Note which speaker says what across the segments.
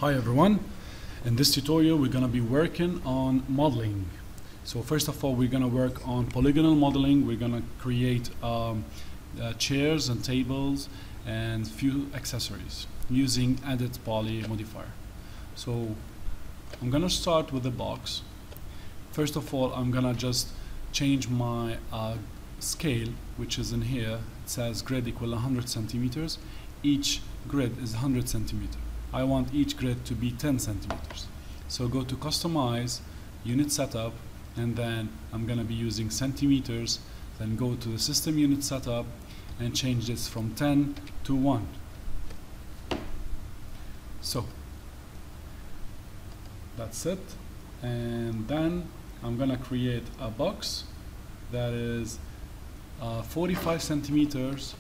Speaker 1: Hi everyone, in this tutorial we're going to be working on modeling. So first of all we're going to work on polygonal modeling. We're going to create chairs and tables and few accessories using edit poly modifier. So I'm going to start with the box. First of all I'm going to just change my scale, which is in here. It says grid equal 100 centimeters. Each grid is 100 centimeters. I want each grid to be 10 centimeters. So go to customize, unit setup, and then I'm going to be using centimeters. Then go to the system unit setup and change this from 10 to 1. So that's it. And then I'm going to create a box that is 45 centimeters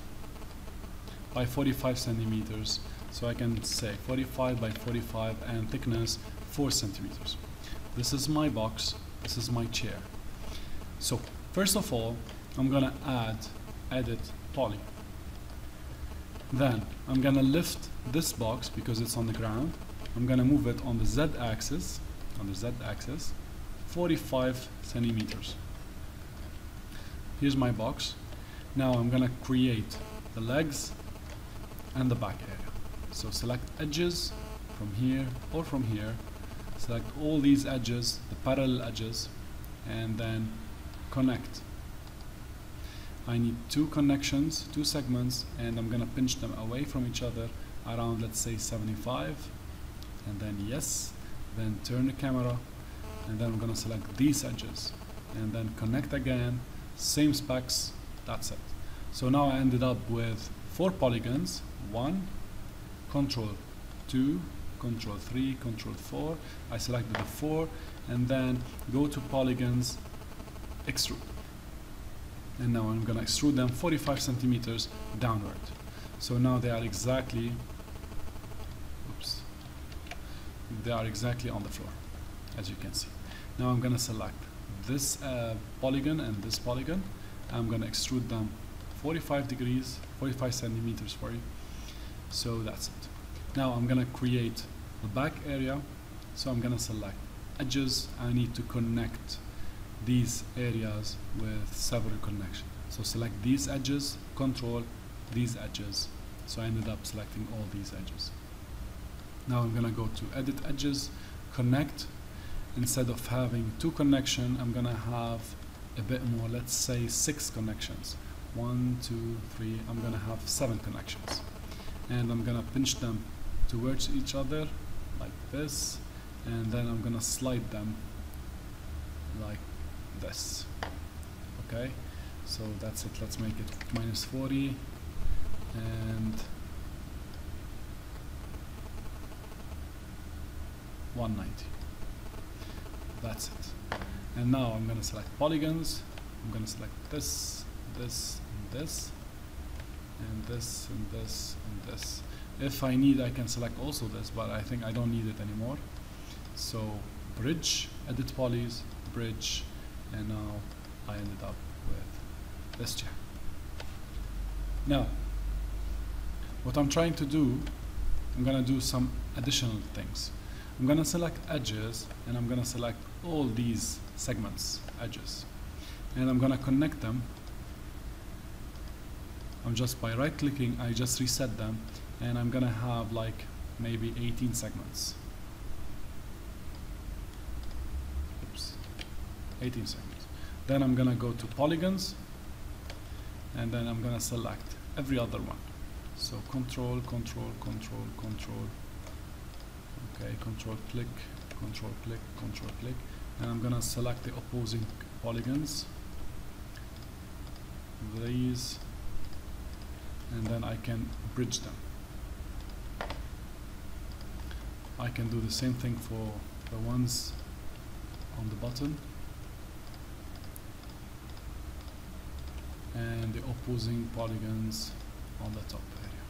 Speaker 1: by 45 centimeters. So I can say 45 by 45 and thickness 4 centimeters. This is my box, this is my chair. So first of all I'm gonna add edit poly. Then I'm gonna lift this box because it's on the ground. I'm gonna move it on the Z axis, 45 centimeters. Here's my box. Now I'm gonna create the legs and the back area. So select edges from here or from here. Select all these edges, the parallel edges, and then connect. I need two connections, two segments, and I'm gonna pinch them away from each other around, let's say 75, and then yes, then turn the camera, and then I'm gonna select these edges and then connect again, same specs. That's it. So now I ended up with 4 polygons. 1, Control 2, Control 3, Control 4. I selected the 4 and then go to polygons, extrude. And now I'm gonna extrude them 45 centimeters downward. So now they are exactly, they are exactly on the floor, as you can see. Now I'm gonna select this polygon and this polygon. I'm gonna extrude them 45 centimeters, sorry. So that's it. Now I'm gonna create the back area. So I'm gonna select edges. I need to connect these areas with several connections. So select these edges, control these edges. So I ended up selecting all these edges. Now I'm gonna go to edit edges, connect. Instead of having 2 connections, I'm gonna have a bit more, let's say 6 connections. 1, 2, 3, I'm gonna have 7 connections. And I'm gonna pinch them towards each other like this, and then I'm gonna slide them like this. Okay, so that's it. Let's make it -40 and 190. That's it. And now I'm gonna select polygons. I'm gonna select this, this, and this, and this, and this, and this. If I need, I can select also this, but I think I don't need it anymore. So bridge, edit polys, bridge, and now I ended up with this chair. Now, what I'm trying to do, I'm gonna do some additional things. I'm gonna select edges, and I'm gonna select all these segments, edges, and I'm gonna connect them. I'm just by right clicking, I just reset them, and I'm gonna have like maybe 18 segments. 18 segments. Then I'm gonna go to polygons, and then I'm gonna select every other one. So control, control, control, control. Okay, control click, control click, control click, and I'm gonna select the opposing polygons. These. And then I can bridge them. I can do the same thing for the ones on the bottom and the opposing polygons on the top area.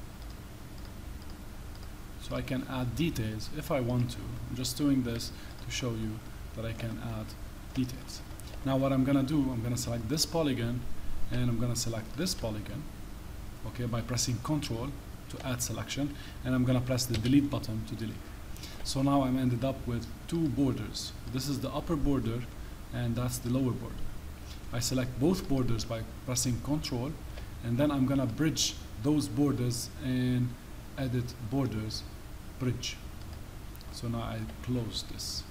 Speaker 1: So I can add details if I want to. I'm just doing this to show you that I can add details. Now what I'm gonna do, I'm gonna select this polygon and I'm gonna select this polygon. Okay, by pressing Ctrl to add selection, and I'm gonna press the delete button to delete. So now I'm ended up with two borders. This is the upper border and that's the lower border. I select both borders by pressing Ctrl, and then I'm gonna bridge those borders and edit borders bridge. So now I close this.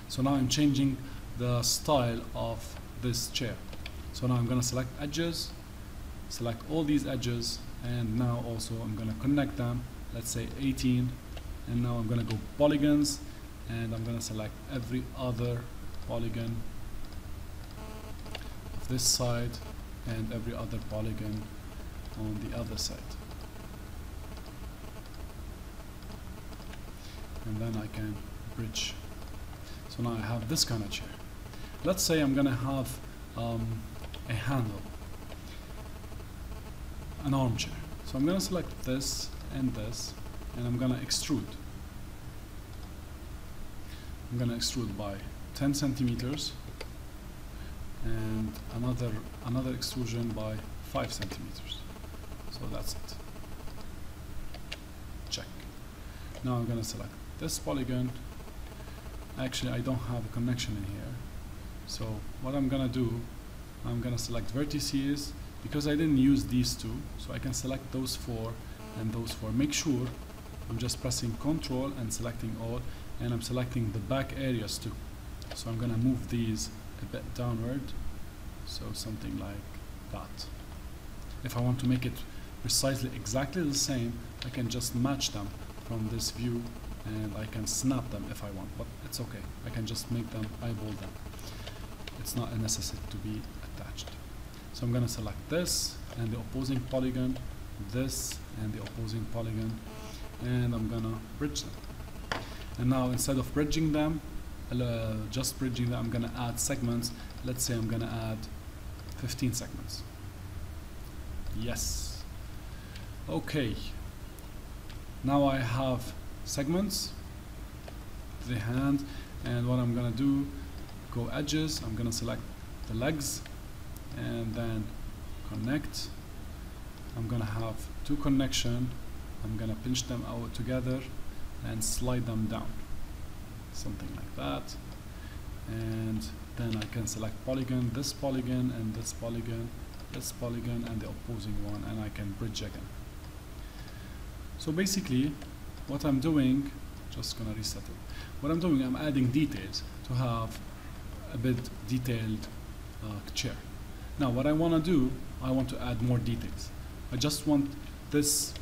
Speaker 1: So now I'm changing the style of this chair. So now I'm gonna select edges, select all these edges, and now also I'm gonna connect them, let's say 18, and now I'm gonna go polygons, and I'm gonna select every other polygon of this side and every other polygon on the other side. And then I can bridge. So now I have this kind of chair. Let's say I'm gonna have a handle, an armchair. So I'm gonna select this, and I'm gonna extrude. I'm gonna extrude by 10 centimeters and another extrusion by 5 centimeters. So that's it. Check. Now I'm gonna select this polygon. Actually, I don't have a connection in here. So what I'm gonna do, I'm gonna select vertices because I didn't use these two. So I can select those four and those four. Make sure I'm just pressing Ctrl and selecting all, and I'm selecting the back areas too. So I'm gonna move these a bit downward, so something like that. If I want to make it precisely exactly the same, I can just match them from this view, and I can snap them if I want, but it's okay. I can just make them, eyeball them. It's not a necessity to be attached. So I'm gonna select this and the opposing polygon, this and the opposing polygon, and I'm gonna bridge them. And now instead of bridging them, just bridging them, I'm gonna add segments. Let's say I'm gonna add 15 segments. Yes. Okay. Now I have segments, the hand, and what I'm gonna do, go edges, I'm gonna select the legs and then connect. I'm gonna have two connection. I'm gonna pinch them out together and slide them down, something like that. And then I can select polygon, this polygon and this polygon, this polygon and the opposing one, and I can bridge again. So basically what I'm doing, just gonna reset it. What I'm doing, I'm adding details to have a bit detailed chair. Now what I wanna do, I want to add more details. I just want this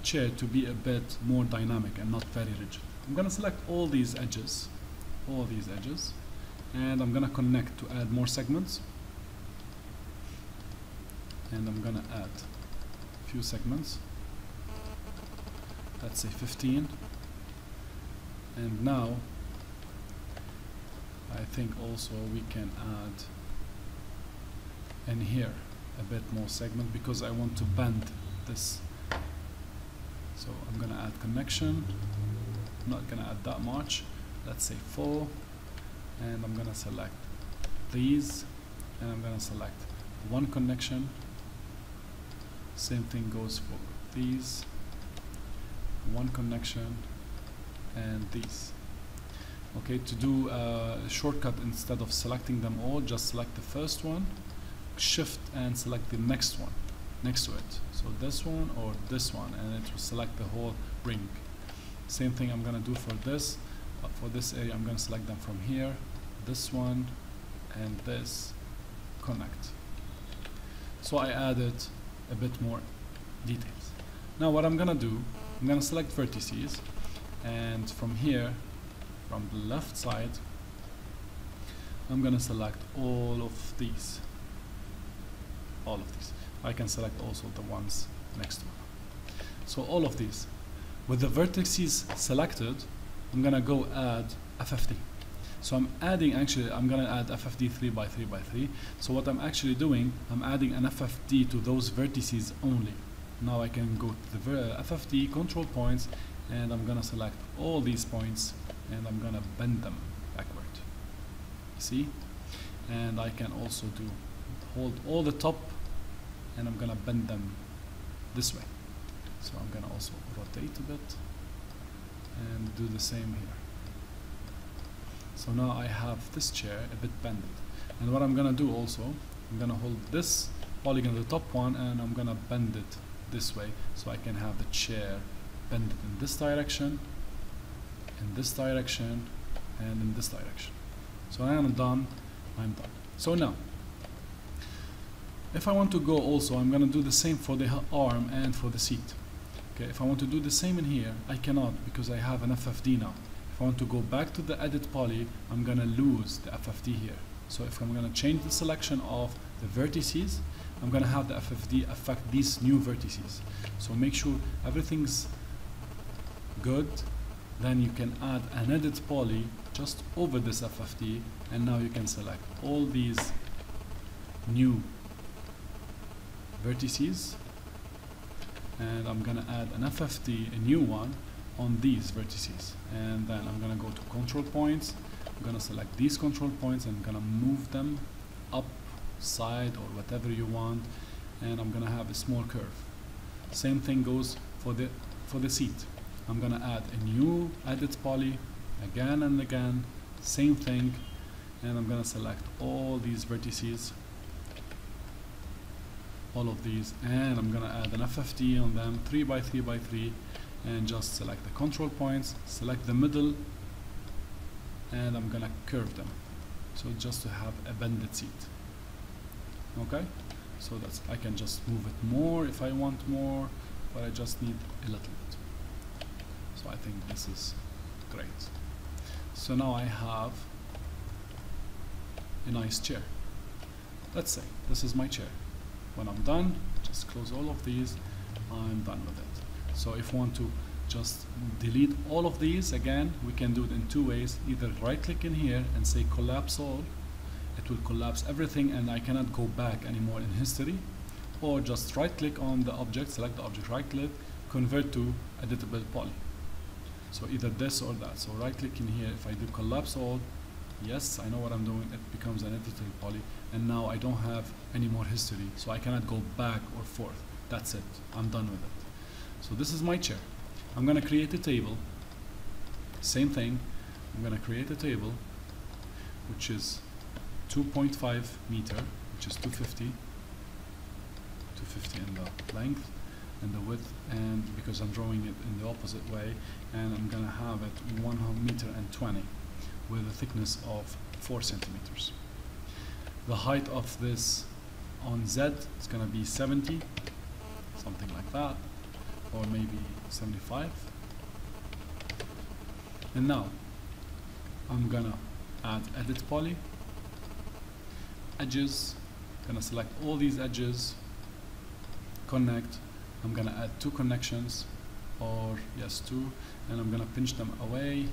Speaker 1: chair to be a bit more dynamic and not very rigid. I'm gonna select all these edges, and I'm gonna connect to add more segments. And I'm gonna add a few segments. Let's say 15. And now I think also we can add in here a bit more segment because I want to bend this. So I'm gonna add connection. I'm not gonna add that much. Let's say 4. And I'm gonna select these, and I'm gonna select one connection. Same thing goes for these, one connection, and these. Okay, to do a shortcut, instead of selecting them all, just select the first one, shift and select the next one next to it. So this one or this one, and it will select the whole ring. Same thing I'm gonna do for this. For this area, I'm gonna select them from here, this one and this, connect. So I added a bit more details. Now what I'm gonna do, I'm gonna select vertices, and from here, from the left side, I'm gonna select all of these. I can select also the ones next to it. So all of these. With the vertices selected, I'm gonna go add FFD. So I'm adding, actually, I'm gonna add FFD 3 by 3 by 3. So what I'm actually doing, I'm adding an FFD to those vertices only. Now I can go to the FFD control points, and I'm gonna select all these points, and I'm gonna bend them backward. See? And I can also hold all the top, and I'm gonna bend them this way. So I'm gonna also rotate a bit, and do the same here. So now I have this chair a bit bended, and what I'm gonna do also, I'm gonna hold this polygon, the top one, and I'm gonna bend it this way so I can have the chair bended in this direction, in this direction, and in this direction. So I am done. I'm done. So now, if I want to go also, I'm gonna do the same for the arm and for the seat. Okay, if I want to do the same in here, I cannot because I have an FFD now. If I want to go back to the edit poly, I'm gonna lose the FFD here. So if I'm gonna change the selection of the vertices, I'm gonna have the FFD affect these new vertices. So make sure everything's good. Then you can add an edit poly just over this FFD, and now you can select all these new vertices, and I'm gonna add an FFD, a new one, on these vertices, and then I'm gonna go to control points. I'm gonna select these control points and I'm gonna move them up, side, or whatever you want, and I'm gonna have a small curve. Same thing goes for the seat. I'm gonna add a new edit poly again and again, same thing, and I'm gonna select all these vertices, all of these, and I'm gonna add an FFD on them, 3 by 3 by 3, and just select the control points, select the middle, and I'm gonna curve them, so just to have a bended seat. Okay, so that's, I can just move it more if I want more, but I just need a little bit. So I think this is great. So now I have a nice chair. Let's say this is my chair. When I'm done, just close all of these. I'm done with it. So if you want to just delete all of these, again, we can do it in two ways. Either right click in here and say collapse all. It will collapse everything and I cannot go back anymore in history. Or just right click on the object, select the object, right click, convert to editable poly. So either this or that. So right click in here, if I do collapse all, yes, I know what I'm doing, it becomes an editable poly, and now I don't have any more history, so I cannot go back or forth. That's it, I'm done with it. So this is my chair. I'm gonna create a table, same thing, I'm gonna create a table which is 2.5 meter, which is 250 in the length and the width, and because I'm drawing it in the opposite way, and I'm gonna have it 1 meter and 20 with a thickness of 4 centimeters. The height of this on Z is gonna be 70, something like that, or maybe 75. And now I'm gonna add edit poly, edges, gonna select all these edges, connect. I'm gonna add 2 connections, or yes, 2, and I'm gonna pinch them away,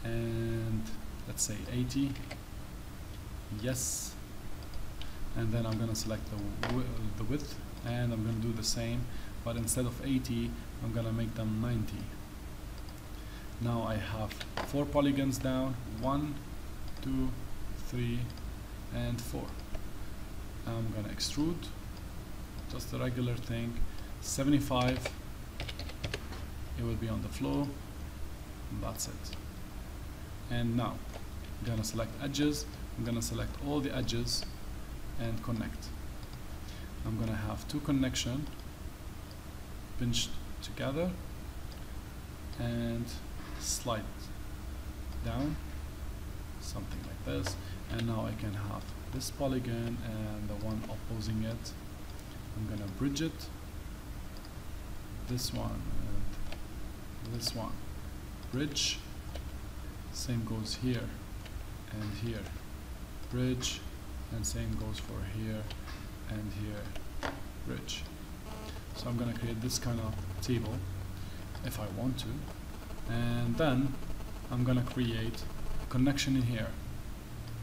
Speaker 1: and let's say 80, yes, and then I'm gonna select the width, and I'm gonna do the same, but instead of 80, I'm gonna make them 90. Now I have 4 polygons down, 1, 2, 3, and 4. I'm gonna extrude, just a regular thing, 75, it will be on the floor, and that's it. And now I'm gonna select edges, I'm gonna select all the edges and connect. I'm gonna have 2 connection pinched together and slide down, something like this, and now I can have this polygon and the one opposing it. I'm gonna bridge it, this one and this one, bridge, same goes here and here, bridge, and same goes for here and here, bridge. So I'm gonna create this kind of table if I want to, and then I'm gonna create a connection in here.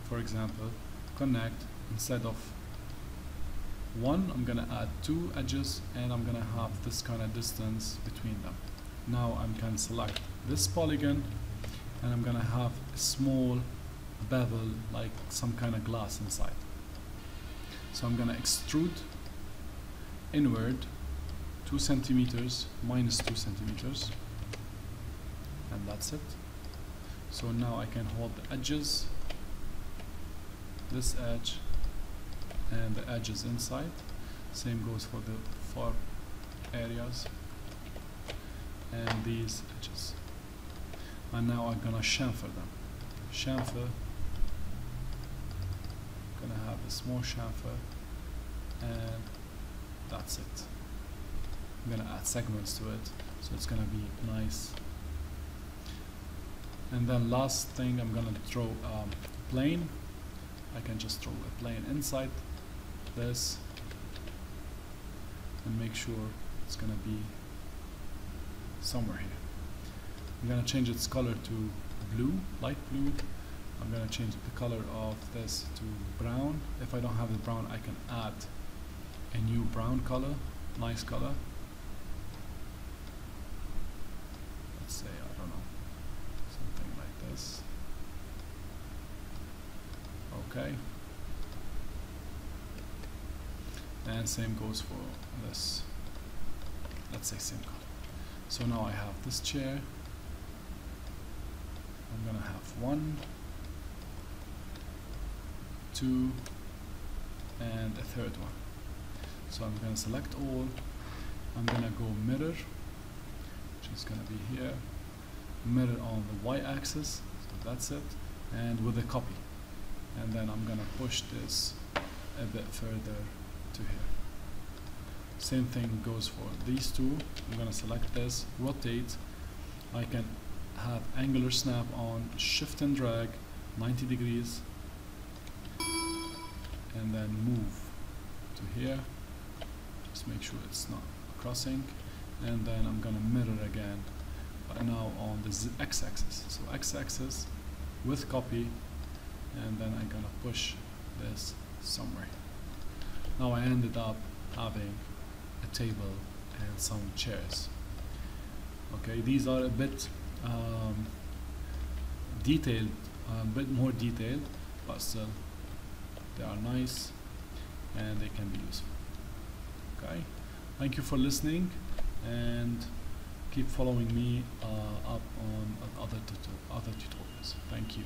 Speaker 1: For example, connect, instead of 1, I'm gonna add 2 edges, and I'm gonna have this kind of distance between them. Now I can select this polygon, and I'm gonna have a small bevel, like some kind of glass inside. So I'm gonna extrude inward 2 centimeters minus 2 centimeters, and that's it. So now I can hold the edges, this edge and the edges inside. Same goes for the far areas and these edges. And now I'm gonna chamfer them. Chamfer, gonna have a small chamfer, and that's it. I'm gonna add segments to it, so it's gonna be nice. And then last thing, I'm gonna throw a plane. I can just throw a plane inside this and make sure it's gonna be somewhere here. I'm gonna change its color to blue, light blue. I'm gonna change the color of this to brown. If I don't have the brown, I can add a new brown color, nice color. Let's say, I don't know, something like this. Okay. And same goes for this. Let's say same color. So now I have this chair. I'm gonna have 1, 2, and a third one. So I'm gonna select all. I'm gonna go mirror, which is gonna be here. Mirror on the y-axis, so that's it, and with a copy. And then I'm gonna push this a bit further to here. Same thing goes for these two. I'm gonna select this, rotate. I can have angular snap on, shift and drag 90 degrees, and then move to here. Just make sure it's not crossing, and then I'm gonna mirror again, but now on the x-axis. So x-axis with copy, and then I'm gonna push this somewhere. Now I ended up having a table and some chairs. Okay, these are a bit detailed, a bit more detailed, but still they are nice and they can be useful. Okay, thank you for listening, and keep following me up on other tutorials. Thank you.